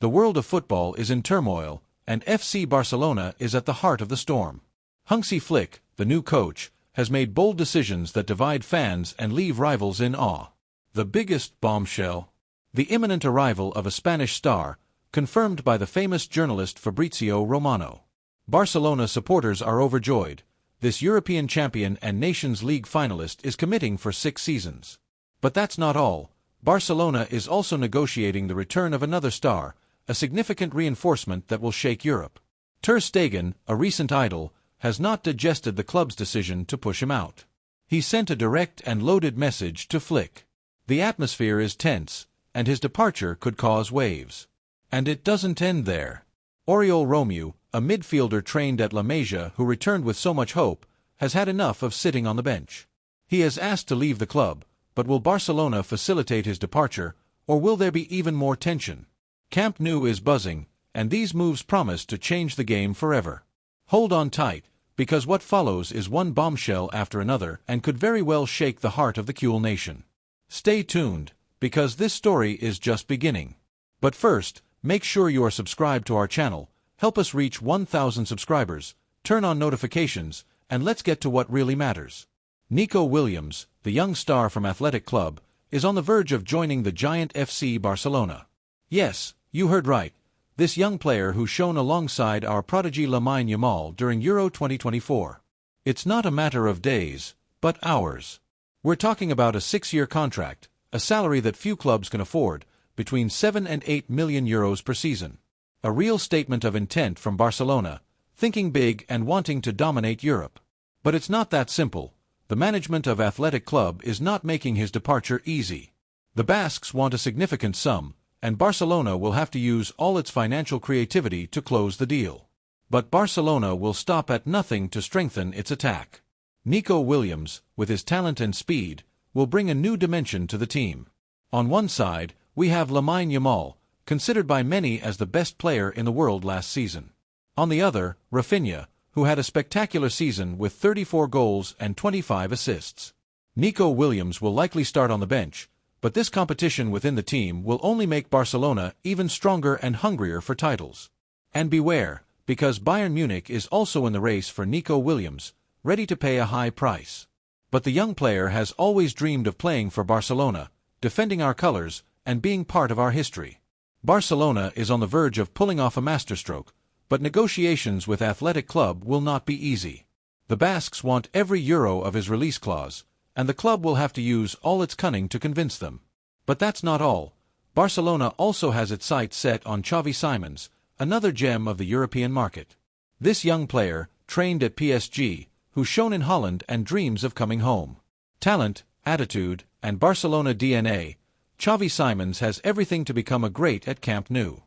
The world of football is in turmoil, and FC Barcelona is at the heart of the storm. Hansi Flick, the new coach, has made bold decisions that divide fans and leave rivals in awe. The biggest bombshell? The imminent arrival of a Spanish star, confirmed by the famous journalist Fabrizio Romano. Barcelona supporters are overjoyed. This European champion and Nations League finalist is committing for 6 seasons. But that's not all. Barcelona is also negotiating the return of another star, a significant reinforcement that will shake Europe. Ter Stegen, a recent idol, has not digested the club's decision to push him out. He sent a direct and loaded message to Flick. The atmosphere is tense, and his departure could cause waves. And it doesn't end there. Oriol Romeu, a midfielder trained at LAMINE who returned with so much hope, has had enough of sitting on the bench. He has asked to leave the club, but will Barcelona facilitate his departure, or will there be even more tension? Camp Nou is buzzing, and these moves promise to change the game forever. Hold on tight, because what follows is one bombshell after another and could very well shake the heart of the Cule Nation. Stay tuned, because this story is just beginning. But first, make sure you are subscribed to our channel, help us reach 1,000 subscribers, turn on notifications, and let's get to what really matters. Nico Williams, the young star from Athletic Club, is on the verge of joining the giant FC Barcelona. Yes, you heard right. This young player who shone alongside our prodigy Lamine Yamal during Euro 2024. It's not a matter of days, but hours. We're talking about a 6-year contract, a salary that few clubs can afford, between 7 and 8 million euros per season. A real statement of intent from Barcelona, thinking big and wanting to dominate Europe. But it's not that simple. The management of Athletic Club is not making his departure easy. The Basques want a significant sum, and Barcelona will have to use all its financial creativity to close the deal. But Barcelona will stop at nothing to strengthen its attack. Nico Williams, with his talent and speed, will bring a new dimension to the team. On one side, we have Lamine Yamal, considered by many as the best player in the world last season. On the other, Rafinha, who had a spectacular season with 34 goals and 25 assists. Nico Williams will likely start on the bench, but this competition within the team will only make Barcelona even stronger and hungrier for titles. And beware, because Bayern Munich is also in the race for Nico Williams, ready to pay a high price. But the young player has always dreamed of playing for Barcelona, defending our colors, and being part of our history. Barcelona is on the verge of pulling off a masterstroke, but negotiations with Athletic Club will not be easy. The Basques want every euro of his release clause, and the club will have to use all its cunning to convince them. But that's not all. Barcelona also has its sights set on Xavi Simons, another gem of the European market. This young player, trained at PSG, who's shown in Holland and dreams of coming home. Talent, attitude, and Barcelona DNA, Xavi Simons has everything to become a great at Camp Nou.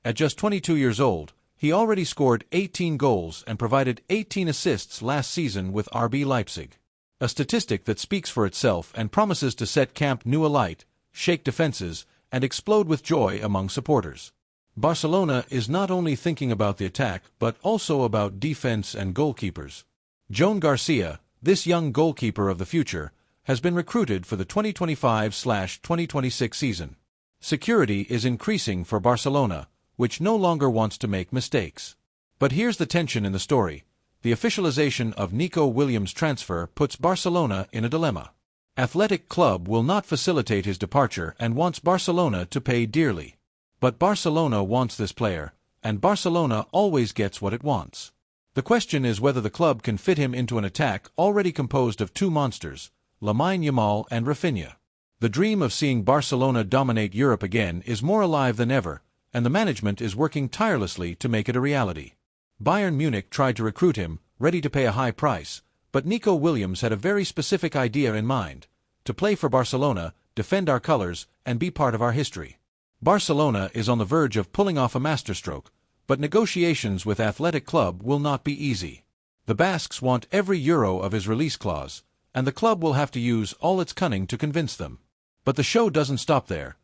At just 22 years old, he already scored 18 goals and provided 18 assists last season with RB Leipzig. A statistic that speaks for itself and promises to set Camp Nou alight, shake defenses, and explode with joy among supporters. Barcelona is not only thinking about the attack but also about defense and goalkeepers. Joan Garcia, this young goalkeeper of the future, has been recruited for the 2025/2026 season. Security is increasing for Barcelona, which no longer wants to make mistakes. But here's the tension in the story. The officialization of Nico Williams' transfer puts Barcelona in a dilemma. Athletic Club will not facilitate his departure and wants Barcelona to pay dearly. But Barcelona wants this player, and Barcelona always gets what it wants. The question is whether the club can fit him into an attack already composed of 2 monsters, Lamine Yamal and Rafinha. The dream of seeing Barcelona dominate Europe again is more alive than ever, and the management is working tirelessly to make it a reality. Bayern Munich tried to recruit him, ready to pay a high price, but Nico Williams had a very specific idea in mind: to play for Barcelona, defend our colors, and be part of our history. Barcelona is on the verge of pulling off a masterstroke, but negotiations with Athletic Club will not be easy. The Basques want every euro of his release clause, and the club will have to use all its cunning to convince them. But the show doesn't stop there.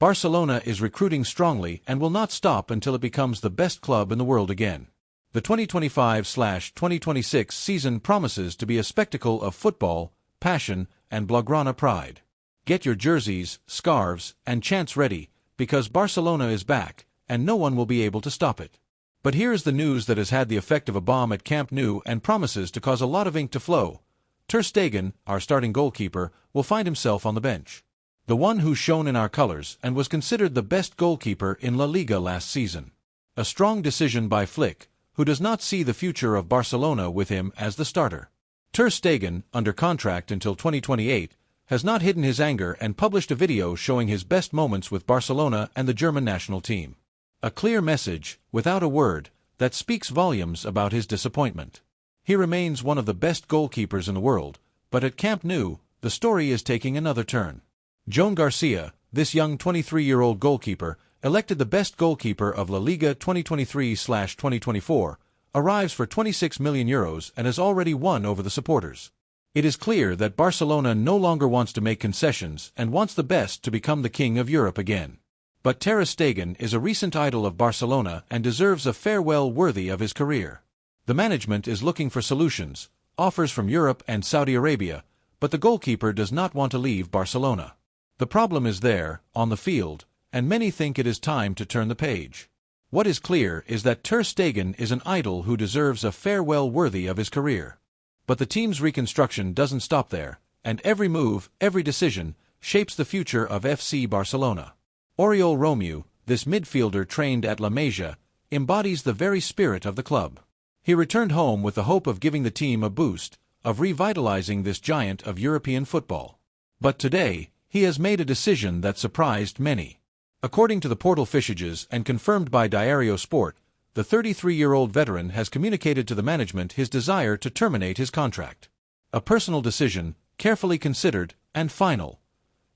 Barcelona is recruiting strongly and will not stop until it becomes the best club in the world again. The 2025/2026 season promises to be a spectacle of football, passion, and Blaugrana pride. Get your jerseys, scarves, and chants ready, because Barcelona is back, and no one will be able to stop it. But here is the news that has had the effect of a bomb at Camp Nou and promises to cause a lot of ink to flow. Ter Stegen, our starting goalkeeper, will find himself on the bench. The one who shone in our colors and was considered the best goalkeeper in La Liga last season. A strong decision by Flick, who does not see the future of Barcelona with him as the starter. Ter Stegen, under contract until 2028, has not hidden his anger and published a video showing his best moments with Barcelona and the German national team. A clear message, without a word, that speaks volumes about his disappointment. He remains one of the best goalkeepers in the world, but at Camp Nou, the story is taking another turn. Joan Garcia, this young 23-year-old goalkeeper, elected the best goalkeeper of La Liga 2023/2024, arrives for €26 million and has already won over the supporters. It is clear that Barcelona no longer wants to make concessions and wants the best to become the king of Europe again. But Ter Stegen is a recent idol of Barcelona and deserves a farewell worthy of his career. The management is looking for solutions, offers from Europe and Saudi Arabia, but the goalkeeper does not want to leave Barcelona. The problem is there, on the field, and many think it is time to turn the page. What is clear is that Ter Stegen is an idol who deserves a farewell worthy of his career. But the team's reconstruction doesn't stop there, and every move, every decision, shapes the future of FC Barcelona. Oriol Romeu, this midfielder trained at LAMINE, embodies the very spirit of the club. He returned home with the hope of giving the team a boost, of revitalizing this giant of European football. But today, he has made a decision that surprised many. According to the portal Fichages and confirmed by Diario Sport, the 33-year-old veteran has communicated to the management his desire to terminate his contract. A personal decision, carefully considered, and final.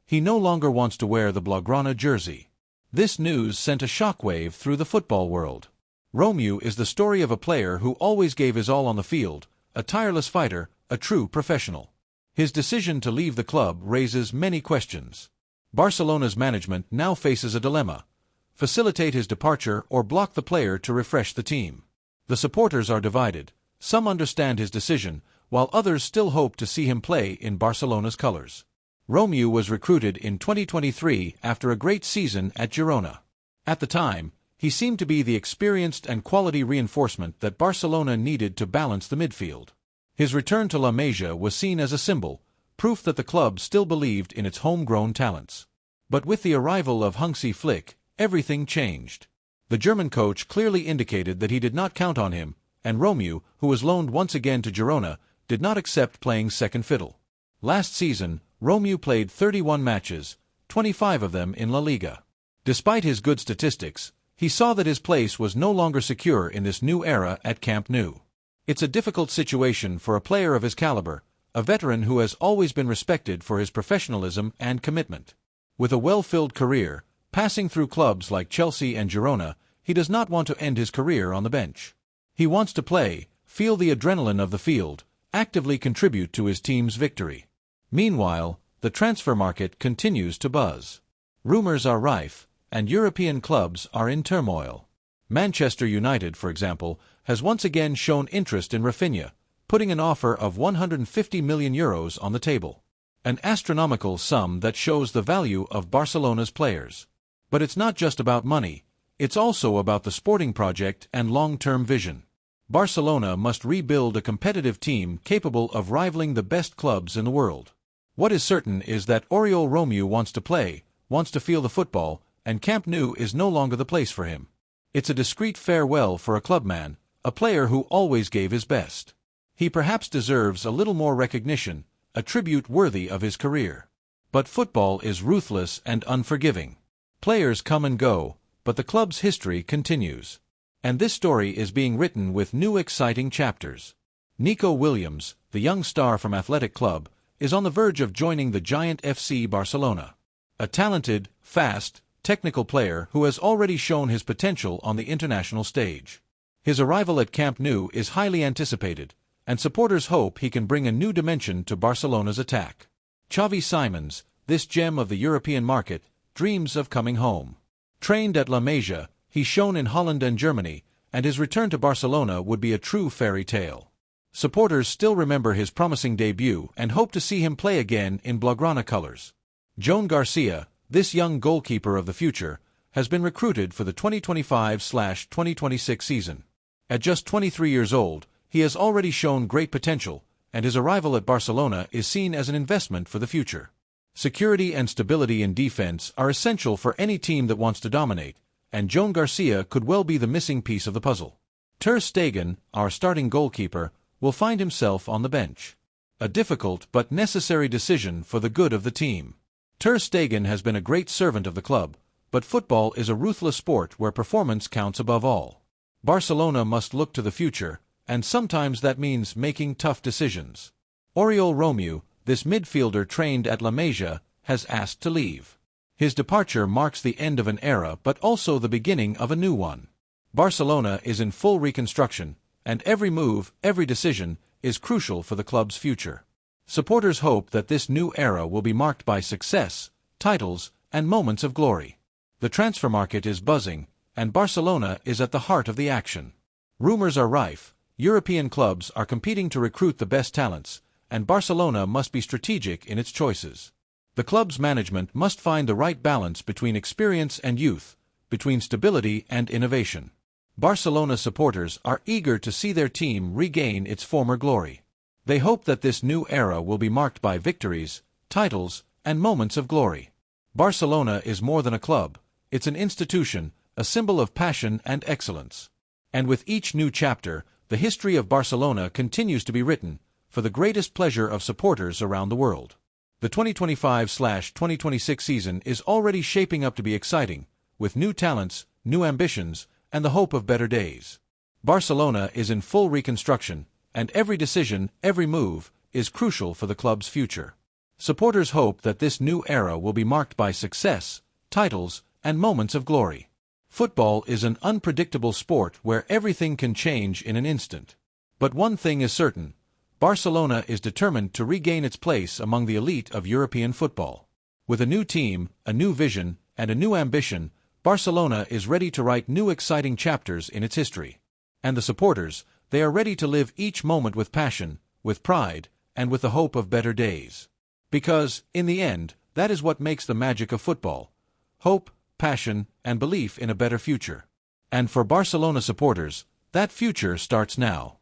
He no longer wants to wear the Blaugrana jersey. This news sent a shockwave through the football world. Romeu is the story of a player who always gave his all on the field, a tireless fighter, a true professional. His decision to leave the club raises many questions. Barcelona's management now faces a dilemma: facilitate his departure or block the player to refresh the team. The supporters are divided. Some understand his decision, while others still hope to see him play in Barcelona's colors. Romeu was recruited in 2023 after a great season at Girona. At the time, he seemed to be the experienced and quality reinforcement that Barcelona needed to balance the midfield. His return to LAMINE was seen as a symbol, proof that the club still believed in its homegrown talents. But with the arrival of Hansi Flick, everything changed. The German coach clearly indicated that he did not count on him, and Romeu, who was loaned once again to Girona, did not accept playing second fiddle. Last season, Romeu played 31 matches, 25 of them in La Liga. Despite his good statistics, he saw that his place was no longer secure in this new era at Camp Nou. It's a difficult situation for a player of his caliber, a veteran who has always been respected for his professionalism and commitment. With a well-filled career, passing through clubs like Chelsea and Girona, he does not want to end his career on the bench. He wants to play, feel the adrenaline of the field, actively contribute to his team's victory. Meanwhile, the transfer market continues to buzz. Rumors are rife, and European clubs are in turmoil. Manchester United, for example, has once again shown interest in Rafinha, putting an offer of €150 million on the table. An astronomical sum that shows the value of Barcelona's players. But it's not just about money, it's also about the sporting project and long-term vision. Barcelona must rebuild a competitive team capable of rivaling the best clubs in the world. What is certain is that Oriol Romeu wants to play, wants to feel the football, and Camp Nou is no longer the place for him. It's a discreet farewell for a clubman, a player who always gave his best. He perhaps deserves a little more recognition, a tribute worthy of his career. But football is ruthless and unforgiving. Players come and go, but the club's history continues. And this story is being written with new exciting chapters. Nico Williams, the young star from Athletic Club, is on the verge of joining the giant FC Barcelona. A talented, fast, technical player who has already shown his potential on the international stage. His arrival at Camp Nou is highly anticipated, and supporters hope he can bring a new dimension to Barcelona's attack. Xavi Simons, this gem of the European market, dreams of coming home. Trained at LAMINE, he's shown in Holland and Germany, and his return to Barcelona would be a true fairy tale. Supporters still remember his promising debut and hope to see him play again in Blaugrana colors. Joan Garcia, this young goalkeeper of the future, has been recruited for the 2025/2026 season. At just 23 years old, he has already shown great potential, and his arrival at Barcelona is seen as an investment for the future. Security and stability in defense are essential for any team that wants to dominate, and Joan Garcia could well be the missing piece of the puzzle. Ter Stegen, our starting goalkeeper, will find himself on the bench. A difficult but necessary decision for the good of the team. Ter Stegen has been a great servant of the club, but football is a ruthless sport where performance counts above all. Barcelona must look to the future, and sometimes that means making tough decisions. Oriol Romeu, this midfielder trained at LAMINE, has asked to leave. His departure marks the end of an era but also the beginning of a new one. Barcelona is in full reconstruction, and every move, every decision, is crucial for the club's future. Supporters hope that this new era will be marked by success, titles, and moments of glory. The transfer market is buzzing, and Barcelona is at the heart of the action. Rumors are rife, European clubs are competing to recruit the best talents, and Barcelona must be strategic in its choices. The club's management must find the right balance between experience and youth, between stability and innovation. Barcelona supporters are eager to see their team regain its former glory. They hope that this new era will be marked by victories, titles, and moments of glory. Barcelona is more than a club, it's an institution, a symbol of passion and excellence. And with each new chapter, the history of Barcelona continues to be written, for the greatest pleasure of supporters around the world. The 2025/2026 season is already shaping up to be exciting, with new talents, new ambitions, and the hope of better days. Barcelona is in full reconstruction, and every decision, every move, is crucial for the club's future. Supporters hope that this new era will be marked by success, titles, and moments of glory. Football is an unpredictable sport where everything can change in an instant. But one thing is certain, Barcelona is determined to regain its place among the elite of European football. With a new team, a new vision, and a new ambition, Barcelona is ready to write new exciting chapters in its history. And the supporters, they are ready to live each moment with passion, with pride, and with the hope of better days. Because, in the end, that is what makes the magic of football: hope, passion, and belief in a better future. And for Barcelona supporters, that future starts now.